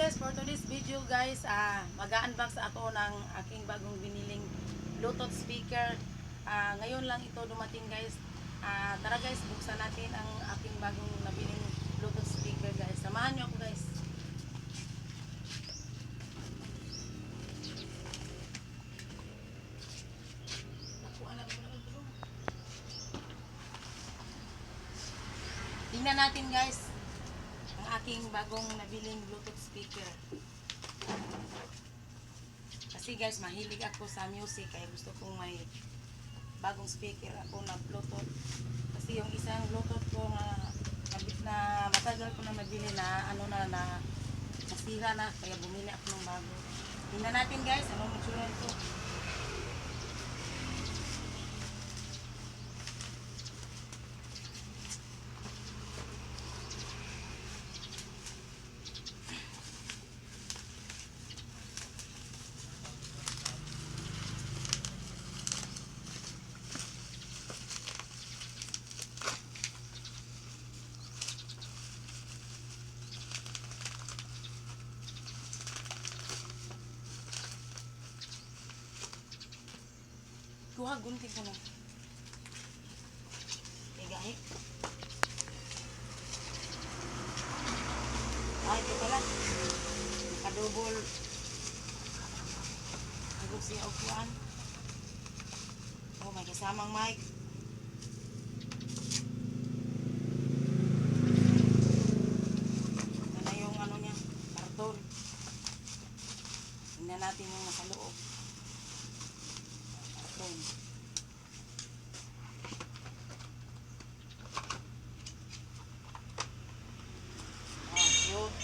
guys, for today's video guys, mag-unbox ako ng aking bagong biniling Bluetooth speaker. Ngayon lang ito dumating guys. Tara guys, buksan natin ang aking bagong nabiling Bluetooth speaker guys. Samahan nyo ako guys. Tingnan natin guys ang aking bagong nabiling Bluetooth speaker. Kasi guys, mahilig ako sa music kaya gusto kong may bagong speaker ako na Bluetooth. Kasi yung isang Bluetooth ko na matagal ko na nabili na nasira na kaya bumili ako ng bago. Tingnan natin guys, anong itsura nito. Kuha, gunting ko na. Igahit. Ito pala. Nakadouble. Agog siya upuan. Oh, may kasamang mic. Ito na yung ano niya, karton. Tingnan natin yung nasa loob. Cute.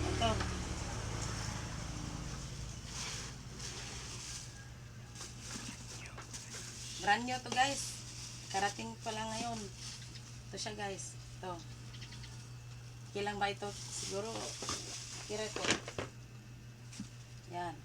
Ito. Brand new to guys. Karating pa lang ngayon. Ito siya guys. Ito. Kilang ba ito? Siguro kira ito. Yan. Ito.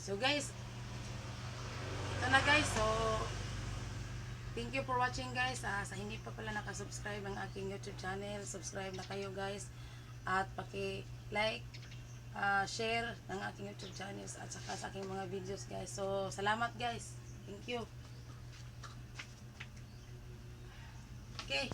So guys, ito na guys. So thank you for watching guys. Sa hindi pa pala nakasubscribe ang aking YouTube channel, subscribe na kayo guys. At paki-like, share ng aking YouTube channels at saka sa aking mga videos guys. So salamat guys. Thank you. Okay.